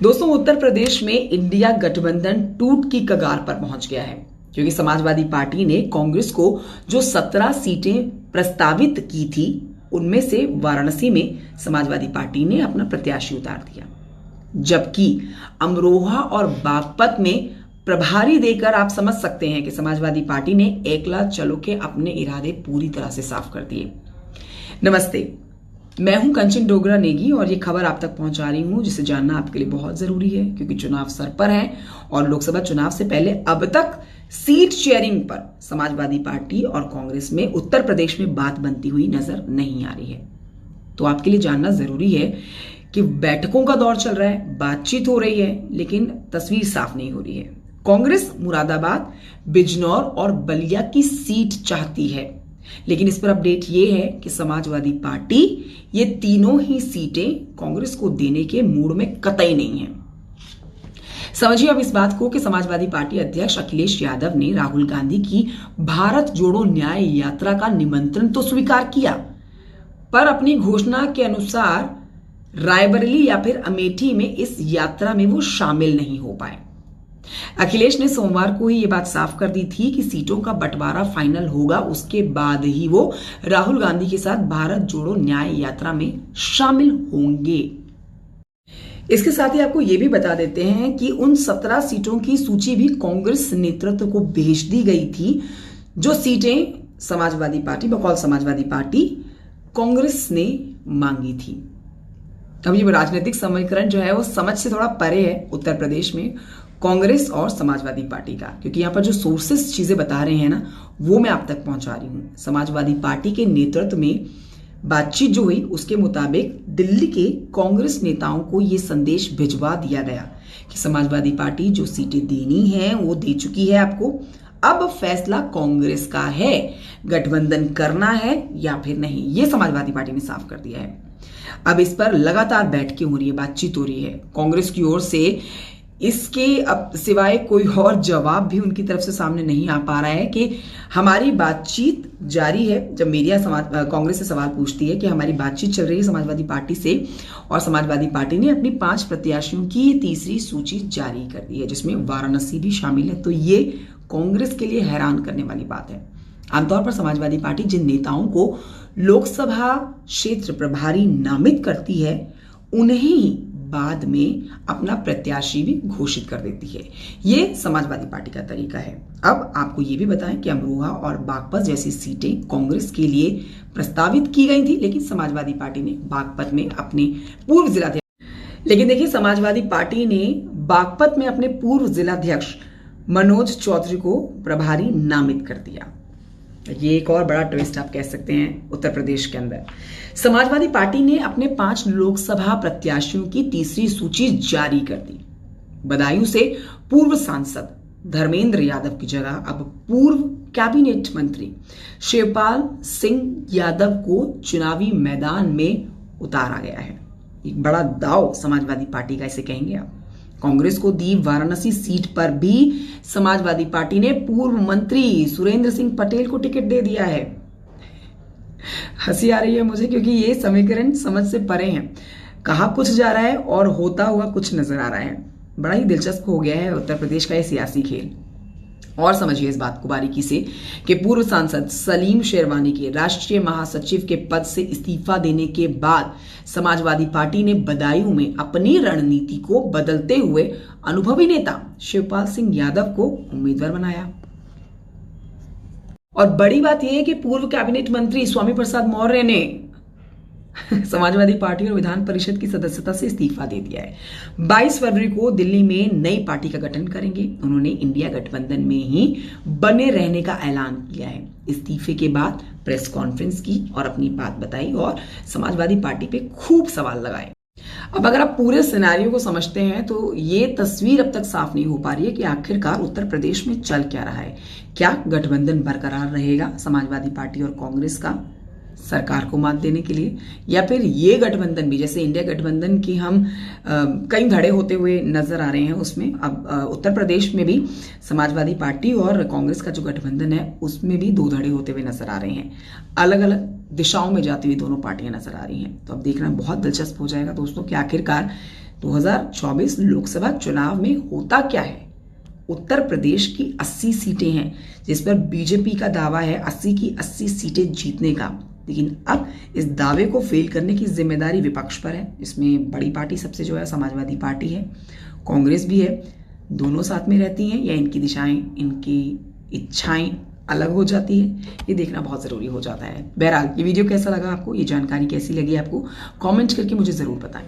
दोस्तों, उत्तर प्रदेश में इंडिया गठबंधन टूट की कगार पर पहुंच गया है, क्योंकि समाजवादी पार्टी ने कांग्रेस को जो 17 सीटें प्रस्तावित की थी, उनमें से वाराणसी में समाजवादी पार्टी ने अपना प्रत्याशी उतार दिया, जबकि अमरोहा और बागपत में प्रभारी देकर आप समझ सकते हैं कि समाजवादी पार्टी ने एकला चलो के अपने इरादे पूरी तरह से साफ कर दिए। नमस्ते, मैं हूं कंचन डोगरा नेगी और ये खबर आप तक पहुंचा रही हूं, जिसे जानना आपके लिए बहुत जरूरी है, क्योंकि चुनाव सर पर है और लोकसभा चुनाव से पहले अब तक सीट शेयरिंग पर समाजवादी पार्टी और कांग्रेस में उत्तर प्रदेश में बात बनती हुई नजर नहीं आ रही है। तो आपके लिए जानना जरूरी है कि बैठकों का दौर चल रहा है, बातचीत हो रही है, लेकिन तस्वीर साफ नहीं हो रही है। कांग्रेस मुरादाबाद, बिजनौर और बलिया की सीट चाहती है, लेकिन इस पर अपडेट यह है कि समाजवादी पार्टी ये तीनों ही सीटें कांग्रेस को देने के मूड में कतई नहीं है। समझिए अब इस बात को कि समाजवादी पार्टी अध्यक्ष अखिलेश यादव ने राहुल गांधी की भारत जोड़ो न्याय यात्रा का निमंत्रण तो स्वीकार किया, पर अपनी घोषणा के अनुसार रायबरेली या फिर अमेठी में इस यात्रा में वो शामिल नहीं हो पाए। अखिलेश ने सोमवार को ही ये बात साफ कर दी थी कि सीटों का बंटवारा फाइनल होगा, उसके बाद ही वो राहुल गांधी के साथ भारत जोड़ो न्याय यात्रा में शामिल होंगे। इसके साथ ही आपको यह भी बता देते हैं कि उन 17 सीटों की सूची भी कांग्रेस नेतृत्व को भेज दी गई थी, जो सीटें समाजवादी पार्टी बकौल समाजवादी पार्टी कांग्रेस ने मांगी थी। अब ये राजनीतिक समीकरण जो है वो समझ से थोड़ा परे है उत्तर प्रदेश में कांग्रेस और समाजवादी पार्टी का, क्योंकि यहां पर जो सोर्सेस चीजें बता रहे हैं ना, वो मैं आप तक पहुंचा रही हूं। समाजवादी पार्टी के नेतृत्व में बातचीत जो हुई, उसके मुताबिक दिल्ली के कांग्रेस नेताओं को यह संदेश भिजवा दिया गया कि समाजवादी पार्टी जो सीटें देनी है वो दे चुकी है आपको, अब फैसला कांग्रेस का है, गठबंधन करना है या फिर नहीं, ये समाजवादी पार्टी ने साफ कर दिया है। अब इस पर लगातार बैठकें हो रही है, बातचीत हो रही है कांग्रेस की ओर से। इसके अब सिवाय कोई और जवाब भी उनकी तरफ से सामने नहीं आ पा रहा है कि हमारी बातचीत जारी है। जब मीडिया कांग्रेस से सवाल पूछती है कि हमारी बातचीत चल रही है समाजवादी पार्टी से, और समाजवादी पार्टी ने अपनी 5 प्रत्याशियों की तीसरी सूची जारी कर दी है, जिसमें वाराणसी भी शामिल है, तो ये कांग्रेस के लिए हैरान करने वाली बात है। आमतौर पर समाजवादी पार्टी जिन नेताओं को लोकसभा क्षेत्र प्रभारी नामित करती है, उन्हें बाद में अपना प्रत्याशी भी घोषित कर देती है। यह समाजवादी पार्टी का तरीका है। अब आपको यह भी बताएं कि अमरोहा और बागपत जैसी सीटें कांग्रेस के लिए प्रस्तावित की गई थी, लेकिन समाजवादी पार्टी ने बागपत में अपने पूर्व जिलाध्यक्ष लेकिन देखिए समाजवादी पार्टी ने बागपत में अपने पूर्व जिलाध्यक्ष मनोज चौधरी को प्रभारी नामित कर दिया। ये एक और बड़ा ट्विस्ट आप कह सकते हैं उत्तर प्रदेश के अंदर। समाजवादी पार्टी ने अपने 5 लोकसभा प्रत्याशियों की तीसरी सूची जारी कर दी। बदायूं से पूर्व सांसद धर्मेंद्र यादव की जगह अब पूर्व कैबिनेट मंत्री शिवपाल सिंह यादव को चुनावी मैदान में उतारा गया है। एक बड़ा दांव समाजवादी पार्टी का इसे कहेंगे आप। कांग्रेस को दी वाराणसी सीट पर भी समाजवादी पार्टी ने पूर्व मंत्री सुरेंद्र सिंह पटेल को टिकट दे दिया है। हंसी आ रही है मुझे, क्योंकि ये समीकरण समझ से परे हैं। कहा कुछ जा रहा है और होता हुआ कुछ नजर आ रहा है। बड़ा ही दिलचस्प हो गया है उत्तर प्रदेश का ये सियासी खेल। और समझिए इस बात को बारीकी से कि पूर्व सांसद सलीम शेरवानी के राष्ट्रीय महासचिव के पद से इस्तीफा देने के बाद समाजवादी पार्टी ने बदायूं में अपनी रणनीति को बदलते हुए अनुभवी नेता शिवपाल सिंह यादव को उम्मीदवार बनाया। और बड़ी बात यह है कि पूर्व कैबिनेट मंत्री स्वामी प्रसाद मौर्य ने समाजवादी पार्टी और विधान परिषद की सदस्यता से इस्तीफा दे दिया है। 22 फरवरी को दिल्ली में नई पार्टी का गठन करेंगे। उन्होंने इंडिया गठबंधन में ही बने रहने का ऐलान किया है। इस्तीफे के बाद प्रेस कॉन्फ्रेंस की और अपनी बात बताई और समाजवादी पार्टी पे खूब सवाल लगाए। अब अगर आप पूरे सिनेरियो को समझते हैं तो ये तस्वीर अब तक साफ नहीं हो पा रही है कि आखिरकार उत्तर प्रदेश में चल क्या रहा है। क्या गठबंधन बरकरार रहेगा समाजवादी पार्टी और कांग्रेस का सरकार को मात देने के लिए, या फिर ये गठबंधन भी, जैसे इंडिया गठबंधन की हम कई धड़े होते हुए नजर आ रहे हैं, उसमें अब उत्तर प्रदेश में भी समाजवादी पार्टी और कांग्रेस का जो गठबंधन है उसमें भी 2 धड़े होते हुए नजर आ रहे हैं। अलग अलग दिशाओं में जाती हुई दोनों पार्टियां नजर आ रही हैं। तो अब देखना बहुत दिलचस्प हो जाएगा दोस्तों कि आखिरकार 2024 लोकसभा चुनाव में होता क्या है। उत्तर प्रदेश की 80 सीटें हैं जिस पर बीजेपी का दावा है 80 की 80 सीटें जीतने का, लेकिन अब इस दावे को फेल करने की जिम्मेदारी विपक्ष पर है। इसमें बड़ी पार्टी सबसे जो है समाजवादी पार्टी है, कांग्रेस भी है। दोनों साथ में रहती हैं या इनकी दिशाएं, इनकी इच्छाएं अलग हो जाती है, ये देखना बहुत ज़रूरी हो जाता है। बहरहाल ये वीडियो कैसा लगा आपको, ये जानकारी कैसी लगी आपको, कमेंट करके मुझे ज़रूर बताएं।